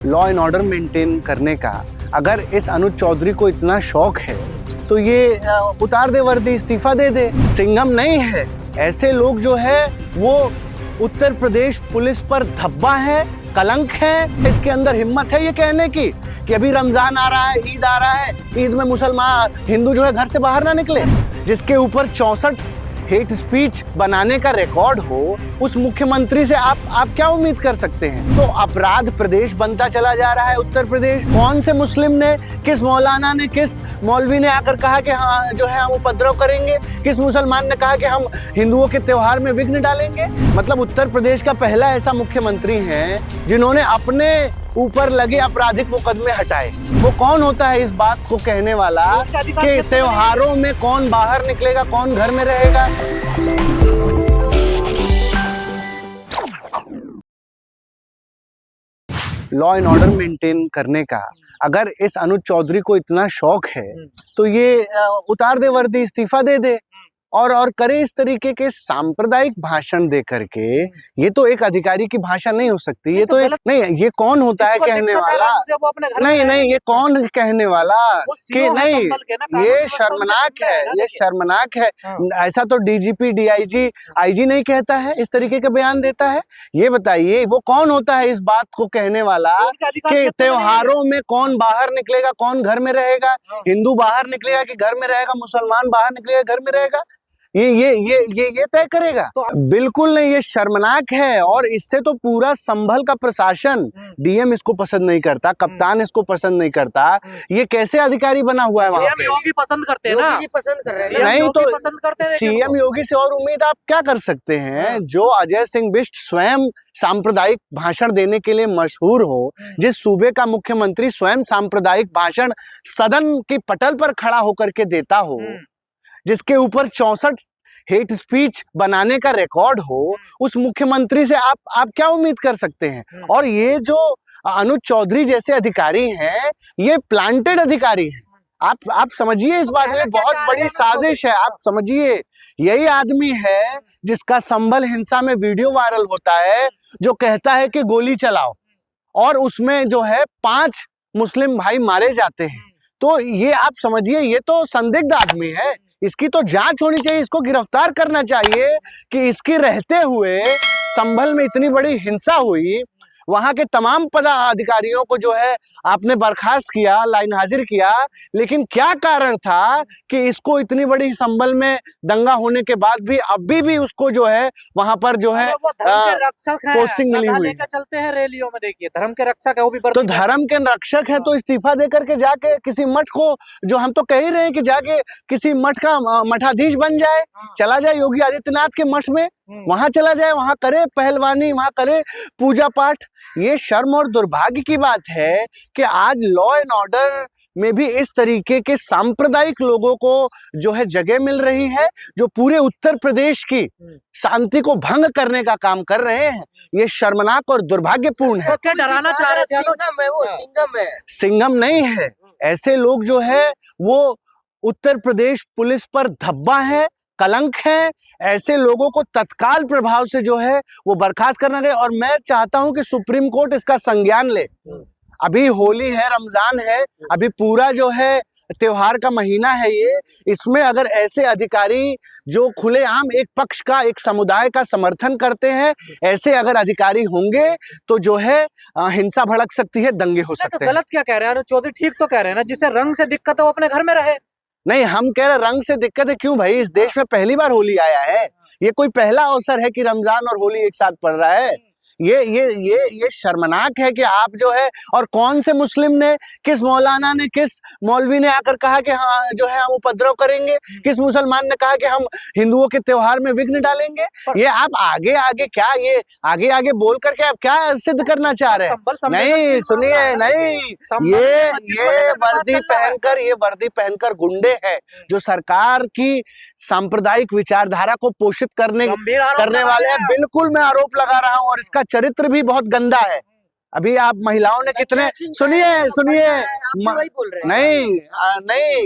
Law and order maintain करने का अगर इस अनुज चौधरी को इतना शौक है तो ये उतार दे वर्दी, इस्तीफा दे दे। सिंघम नहीं है, ऐसे लोग जो है वो उत्तर प्रदेश पुलिस पर धब्बा है, कलंक है। इसके अंदर हिम्मत है ये कहने की कि अभी रमजान आ रहा है, ईद आ रहा है, ईद में मुसलमान हिंदू जो है घर से बाहर ना निकले। जिसके ऊपर 64 हेट स्पीच बनाने का रिकॉर्ड हो, उस मुख्यमंत्री से आप क्या उम्मीद कर सकते हैं? तो अपराध प्रदेश बनता चला जा रहा है उत्तर प्रदेश। कौन से मुस्लिम ने, किस मौलाना ने, किस मौलवी ने आकर कहा कि हाँ जो है हम उपद्रव करेंगे? किस मुसलमान ने कहा कि हम हिंदुओं के त्योहार में विघ्न डालेंगे? मतलब उत्तर प्रदेश का पहला ऐसा मुख्यमंत्री है जिन्होंने अपने ऊपर लगे आपराधिक मुकदमे हटाए। वो कौन होता है इस बात को कहने वाला कि त्योहारों में कौन बाहर निकलेगा, कौन घर में रहेगा? लॉ एंड ऑर्डर मेंटेन करने का अगर इस अनुज चौधरी को इतना शौक है तो ये उतार दे वर्दी, इस्तीफा दे दे और करे इस तरीके के सांप्रदायिक भाषण दे करके। ये तो एक अधिकारी की भाषा नहीं हो सकती। ये तो एक नहीं, ये कौन होता है कहने वाला? नहीं, ये कौन कहने वाला कि नहीं, ये शर्मनाक है, ये शर्मनाक है। ऐसा तो डीजीपी, डीआईजी, आईजी नहीं कहता है, इस तरीके का बयान देता है। ये बताइए वो कौन होता है इस बात को कहने वाला कि त्योहारों में कौन बाहर निकलेगा, कौन घर में रहेगा? हिंदू बाहर निकलेगा कि घर में रहेगा? मुसलमान बाहर निकलेगा, घर में रहेगा? ये तय करेगा? तो बिल्कुल नहीं, ये शर्मनाक है। और इससे तो पूरा संभल का प्रशासन, डीएम इसको पसंद नहीं करता, कप्तान इसको पसंद नहीं करता। ये कैसे अधिकारी बना हुआ है? वहां पे योगी पसंद करते हैं ना, पसंद कर रहे हैं। नहीं तो पसंद करते हैं। सीएम योगी से और उम्मीद आप क्या कर सकते हैं? जो अजय सिंह बिष्ट स्वयं सांप्रदायिक भाषण देने के लिए मशहूर हो, जिस सूबे का मुख्यमंत्री स्वयं सांप्रदायिक भाषण सदन की पटल पर खड़ा होकर के देता हो, जिसके ऊपर 64 हेट स्पीच बनाने का रिकॉर्ड हो, उस मुख्यमंत्री से आप क्या उम्मीद कर सकते हैं? और ये जो अनुज चौधरी जैसे अधिकारी हैं, ये प्लांटेड अधिकारी हैं। आप समझिए इस बात में बहुत बड़ी साजिश है। आप समझिए, यही आदमी है जिसका संभल हिंसा में वीडियो वायरल होता है, जो कहता है कि गोली चलाओ, और उसमें जो है 5 मुस्लिम भाई मारे जाते हैं। तो ये आप समझिए, ये तो संदिग्ध आदमी है। इसकी तो जांच होनी चाहिए, इसको गिरफ्तार करना चाहिए कि इसके रहते हुए संभल में इतनी बड़ी हिंसा हुई, वहां के तमाम पदाधिकारियों को जो है आपने बर्खास्त किया, लाइन हाजिर किया, लेकिन क्या कारण था कि इसको इतनी बड़ी संभल में दंगा होने के बाद भी अभी भी उसको जो है वहां पर जो है पोस्टिंग मिली हुई? चलते हैं रैलियों में, देखिए धर्म के रक्षक है वो भी। तो धर्म के रक्षक है तो इस्तीफा दे करके जाके किसी मठ को, जो हम तो कह ही रहे हैं कि जाके किसी मठ का मठाधीश बन जाए, चला जाए योगी आदित्यनाथ के मठ में, वहां चला जाए, वहां करे पहलवानी, वहां करे पूजा पाठ। ये शर्म और दुर्भाग्य की बात है कि आज लॉ एंड ऑर्डर में भी इस तरीके के सांप्रदायिक लोगों को जो है जगह मिल रही है, जो पूरे उत्तर प्रदेश की शांति को भंग करने का काम कर रहे हैं। ये शर्मनाक और दुर्भाग्यपूर्ण है। तो क्या डराना चाह रहे थे? सिंघम है, सिंघम नहीं है। ऐसे लोग जो है वो उत्तर प्रदेश पुलिस पर धब्बा है, कलंक है। ऐसे लोगों को तत्काल प्रभाव से जो है वो बर्खास्त करना चाहिए। और मैं चाहता हूं कि सुप्रीम कोर्ट इसका संज्ञान ले। अभी होली है, रमजान है, अभी पूरा जो है त्योहार का महीना है ये। इसमें अगर ऐसे अधिकारी जो खुलेआम एक पक्ष का, एक समुदाय का समर्थन करते हैं, ऐसे अगर अधिकारी होंगे तो जो है हिंसा भड़क सकती है, दंगे हो सकते हैं। गलत क्या कह रहे हैं अनुज चौधरी? ठीक तो कह रहे हैं ना, जिसे रंग से दिक्कत है वो अपने घर में रहे। नहीं, हम कह रहे रंग से दिक्कत है क्यों भाई? इस देश में पहली बार होली आया है। ये कोई पहला अवसर है कि रमजान और होली एक साथ पड़ रहा है? ये शर्मनाक है कि आप जो है, और कौन से मुस्लिम ने, किस मौलाना ने, किस मौलवी ने आकर कहा कि हाँ जो है हम उपद्रव करेंगे? किस मुसलमान ने कहा कि हम हिंदुओं के त्योहार में विघ्न डालेंगे? ये आप आगे क्या, ये आगे बोल करके आप क्या सिद्ध करना चाह रहे हैं? नहीं सुनिए, नहीं, ये वर्दी पहनकर गुंडे हैं जो सरकार की सांप्रदायिक विचारधारा को पोषित करने वाले हैं। बिल्कुल मैं आरोप लगा रहा हूं, और इसका चरित्र भी बहुत गंदा है। अभी आप महिलाओं ने कितने, सुनिए वही बोल रहे हैं। नहीं,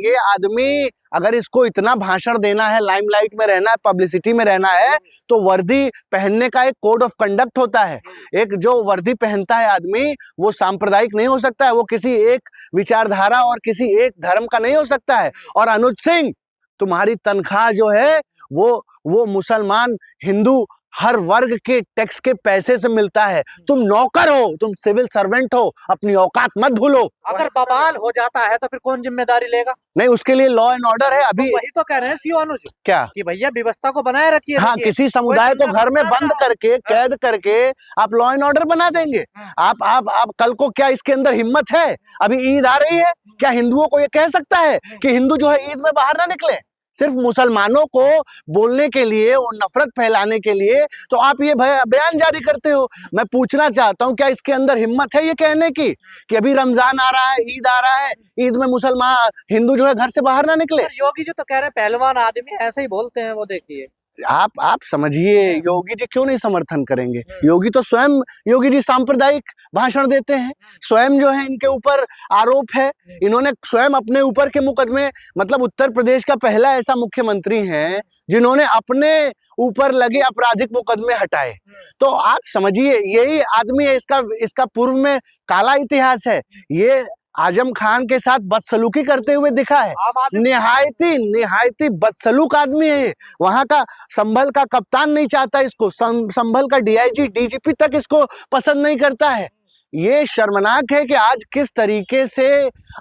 ये आदमी अगर इसको इतना भाषण देना है, लाइमलाइट में रहना है, पब्लिसिटी में रहना है, तो वर्दी पहनने का एक कोड ऑफ कंडक्ट होता है। एक जो वर्दी पहनता है आदमी, वो सांप्रदायिक नहीं हो सकता है, वो किसी एक विचारधारा और किसी एक धर्म का नहीं हो सकता है। और अनुज सिंह, तुम्हारी तनख्वाह जो है वो मुसलमान, हिंदू, हर वर्ग के टैक्स के पैसे से मिलता है। तुम नौकर हो, तुम सिविल सर्वेंट हो, अपनी औकात मत भूलो। अगर बवाल हो जाता है तो फिर कौन जिम्मेदारी लेगा? नहीं, उसके लिए लॉ एंड ऑर्डर है। अभी तो वही तो कह रहे हैं सीओ अनुज, क्या कि भैया व्यवस्था को बनाए रखिए। हाँ, किसी समुदाय को घर में बंद करके, कैद करके आप लॉ एंड ऑर्डर बना देंगे? आप कल को क्या इसके अंदर हिम्मत है? अभी ईद आ रही है, क्या हिंदुओं को ये कह सकता है कि हिंदू जो है ईद में बाहर ना निकले? सिर्फ मुसलमानों को बोलने के लिए और नफरत फैलाने के लिए तो आप ये बयान जारी करते हो। मैं पूछना चाहता हूं, क्या इसके अंदर हिम्मत है ये कहने की कि अभी रमजान आ रहा है, ईद आ रहा है, ईद में मुसलमान, हिंदू जो है घर से बाहर ना निकले? योगी जी तो कह रहे हैं पहलवान आदमी ऐसे ही बोलते हैं, वो देखिए। आप समझिए, योगी जी क्यों नहीं समर्थन करेंगे? योगी तो स्वयं, योगी जी सांप्रदायिक भाषण देते हैं, स्वयं जो है इनके ऊपर आरोप है, इन्होंने स्वयं अपने ऊपर के मुकदमे, मतलब उत्तर प्रदेश का पहला ऐसा मुख्यमंत्री है जिन्होंने अपने ऊपर लगे आपराधिक मुकदमे हटाए। तो आप समझिए, यही आदमी है, इसका पूर्व में काला इतिहास है। ये आजम खान के साथ बदसलूकी करते हुए दिखा है। निहायती बदसलूक आदमी है ये। वहां का संभल का कप्तान नहीं चाहता इसको, संभल का डीआईजी, डीजीपी तक इसको पसंद नहीं करता है। ये शर्मनाक है कि आज किस तरीके से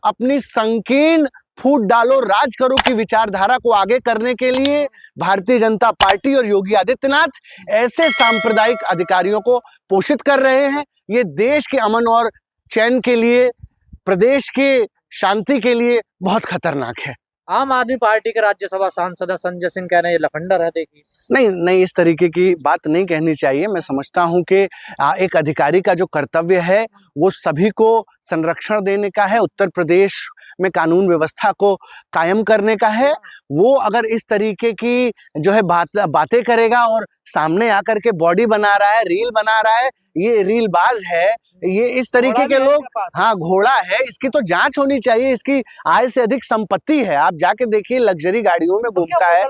अपनी संकीर्ण फूट डालो राज करो की विचारधारा को आगे करने के लिए भारतीय जनता पार्टी और योगी आदित्यनाथ ऐसे सांप्रदायिक अधिकारियों को पोषित कर रहे हैं। ये देश के अमन और चैन के लिए, प्रदेश के शांति के लिए बहुत खतरनाक है। आम आदमी पार्टी के राज्यसभा सांसद संजय सिंह कह रहे हैं ये लफंडर है। देखिए, नहीं, इस तरीके की बात नहीं कहनी चाहिए। मैं समझता हूं कि एक अधिकारी का जो कर्तव्य है वो सभी को संरक्षण देने का है, उत्तर प्रदेश में कानून व्यवस्था को कायम करने का है। वो अगर इस तरीके की जो है बातें करेगा और सामने आकर के बॉडी बना रहा है, रील बना रहा है, ये रीलबाज है, ये इस तरीके के लोग, हाँ घोड़ा है, इसकी तो जांच होनी चाहिए। इसकी आय से अधिक संपत्ति है, आप जाके देखिए लग्जरी गाड़ियों में घूमता है।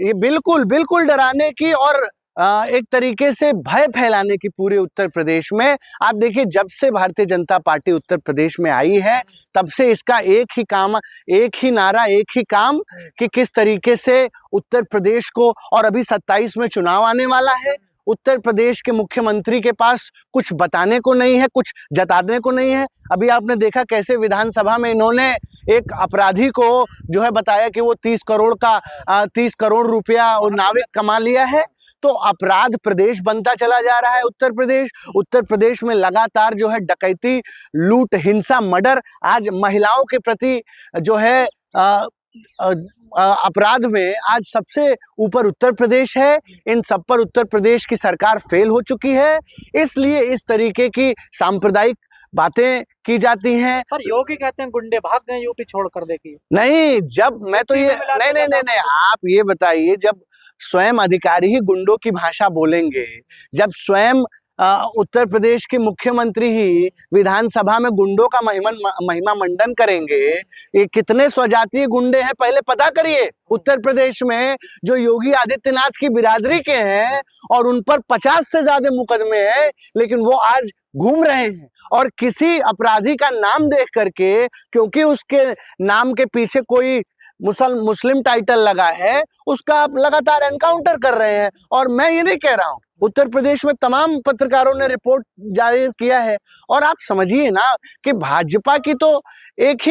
ये बिल्कुल डराने की और एक तरीके से भय फैलाने की पूरे उत्तर प्रदेश में। आप देखिए, जब से भारतीय जनता पार्टी उत्तर प्रदेश में आई है तब से इसका एक ही काम, एक ही नारा, एक ही काम कि किस तरीके से उत्तर प्रदेश को, और अभी 27 में चुनाव आने वाला है, उत्तर प्रदेश के मुख्यमंत्री के पास कुछ बताने को नहीं है, कुछ जताने को नहीं है। अभी आपने देखा कैसे विधानसभा में इन्होंने एक अपराधी को जो है बताया कि वो 30 करोड़ रुपया और नाविक कमा लिया है। तो अपराध प्रदेश बनता चला जा रहा है उत्तर प्रदेश में लगातार जो है डकैती, लूट, हिंसा, मर्डर, आज महिलाओं के प्रति जो है अपराध में आज सबसे ऊपर उत्तर प्रदेश है। इन सब पर उत्तर प्रदेश की सरकार फेल हो चुकी है, इसलिए इस तरीके की सांप्रदायिक बातें की जाती हैं। पर योगी कहते हैं गुंडे भाग गए यूपी छोड़कर। देखिए, नहीं, जब मैं तो ये नहीं, आप ये बताइए, जब स्वयं अधिकारी ही गुंडों की भाषा बोलेंगे, जब स्वयं उत्तर प्रदेश के मुख्यमंत्री ही विधानसभा में गुंडों का महिमा मंडन करेंगे, ये कितने स्वजातीय गुंडे हैं पहले पता करिए उत्तर प्रदेश में, जो योगी आदित्यनाथ की बिरादरी के हैं, और उन पर 50 से ज्यादा मुकदमे हैं, लेकिन वो आज घूम रहे हैं। और किसी अपराधी का नाम देख करके, क्योंकि उसके नाम के पीछे कोई मुस्लिम टाइटल लगा है, उसका आप लगातार एनकाउंटर कर रहे हैं। और मैं ये नहीं कह रहा हूं, उत्तर प्रदेश में तमाम पत्रकारों ने रिपोर्ट जारी किया है। और आप समझिए ना कि भाजपा की तो एक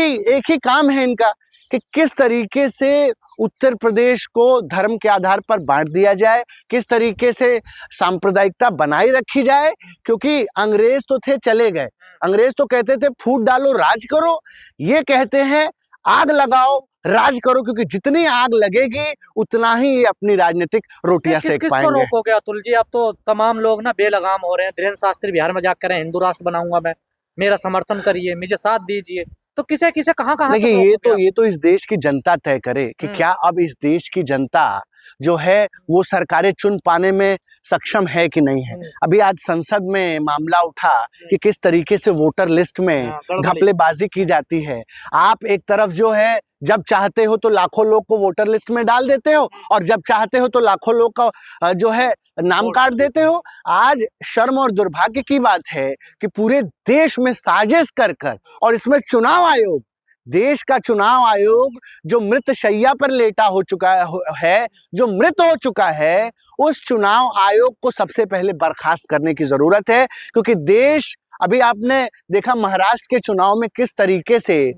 ही काम है इनका कि किस तरीके से उत्तर प्रदेश को धर्म के आधार पर बांट दिया जाए, किस तरीके से सांप्रदायिकता बनाई रखी जाए। क्योंकि अंग्रेज तो थे, चले गए। अंग्रेज तो कहते थे फूट डालो राज करो, ये कहते हैं आग लगाओ राज करो, क्योंकि जितनी आग लगेगी उतना ही ये अपनी राजनीतिक रोटियां सेक पाएंगे। किसको रोकोगे अतुल जी? अब तो तमाम लोग ना बेलगाम हो रहे हैं। धीरेन्द्र शास्त्री बिहार में जाकर हिंदू राष्ट्र बनाऊंगा मैं, मेरा समर्थन करिए, मुझे साथ दीजिए। तो किसे कहाँ देखिए, ये तो इस देश की जनता तय करे कि क्या अब इस देश की जनता जो है वो सरकारें चुन पाने में सक्षम है कि नहीं है। अभी आज संसद में मामला उठा कि किस तरीके से वोटर लिस्ट में घपलेबाजी की जाती है। आप एक तरफ जो है जब चाहते हो तो लाखों लोग को वोटर लिस्ट में डाल देते हो और जब चाहते हो तो लाखों लोग का जो है नाम काट देते हो। आज शर्म और दुर्भाग्य की बात है कि पूरे देश में साजिश कर और इसमें चुनाव आयोग, देश का चुनाव आयोग जो मृत शैया पर लेटा हो चुका है, जो मृत हो चुका है, उस चुनाव आयोग को सबसे पहले बर्खास्त करने की जरूरत है। क्योंकि देश, अभी आपने देखा महाराष्ट्र के चुनाव में किस तरीके से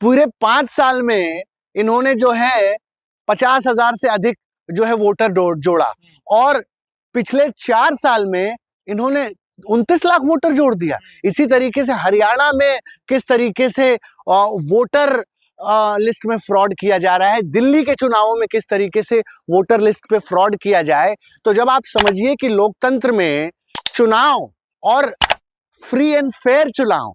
पूरे 5 साल में इन्होंने जो है 50,000 से अधिक जो है वोटर जोड़ा और पिछले 4 साल में इन्होंने 29 लाख वोटर जोड़ दिया। इसी तरीके से हरियाणा में किस तरीके से वोटर लिस्ट में फ्रॉड किया जा रहा है, दिल्ली के चुनावों में किस तरीके से वोटर लिस्ट पे फ्रॉड किया जाए। तो जब आप समझिए कि लोकतंत्र में चुनाव और फ्री एंड फेयर चुनाव,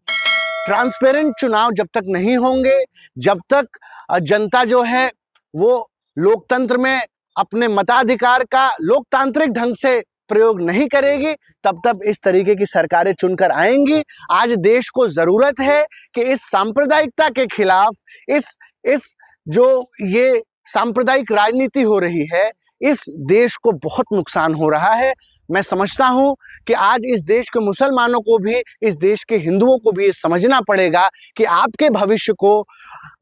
ट्रांसपेरेंट चुनाव जब तक नहीं होंगे, जब तक जनता जो है वो लोकतंत्र में अपने मताधिकार का लोकतांत्रिक ढंग से प्रयोग नहीं करेगी, तब तक इस तरीके की सरकारें चुनकर आएंगी। आज देश को जरूरत है कि इस सांप्रदायिकता के खिलाफ, इस जो ये सांप्रदायिक राजनीति हो रही है, इस देश को बहुत नुकसान हो रहा है। मैं समझता हूं कि आज इस देश के मुसलमानों को भी, इस देश के हिंदुओं को भी ये समझना पड़ेगा कि आपके भविष्य को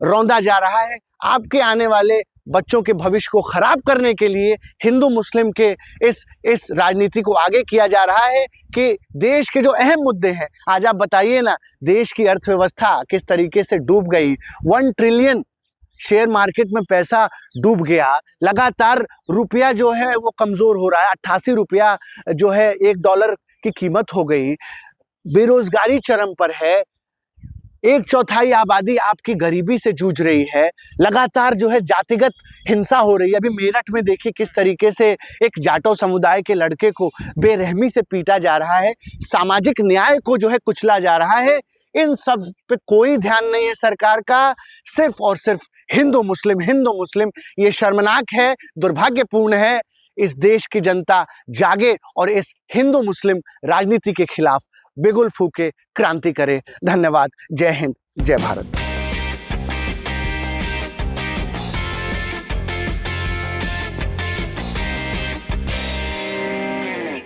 रौंदा जा रहा है, आपके आने वाले बच्चों के भविष्य को खराब करने के लिए हिंदू मुस्लिम के इस राजनीति को आगे किया जा रहा है कि देश के जो अहम मुद्दे हैं, आज आप बताइए ना, देश की अर्थव्यवस्था किस तरीके से डूब गई, 1 ट्रिलियन शेयर मार्केट में पैसा डूब गया, लगातार रुपया जो है वो कमजोर हो रहा है, 88 रुपया जो है $1 की कीमत हो गई, बेरोजगारी चरम पर है, 1/4 आबादी आपकी गरीबी से जूझ रही है, लगातार जो है जातिगत हिंसा हो रही है। अभी मेरठ में देखिए किस तरीके से एक जाटो समुदाय के लड़के को बेरहमी से पीटा जा रहा है, सामाजिक न्याय को जो है कुचला जा रहा है। इन सब पे कोई ध्यान नहीं है सरकार का, सिर्फ और सिर्फ हिंदू मुस्लिम। ये शर्मनाक है, दुर्भाग्यपूर्ण है। इस देश की जनता जागे और इस हिंदू मुस्लिम राजनीति के खिलाफ बिगुल फूके क्रांति करे। धन्यवाद। जय हिंद, जय भारत।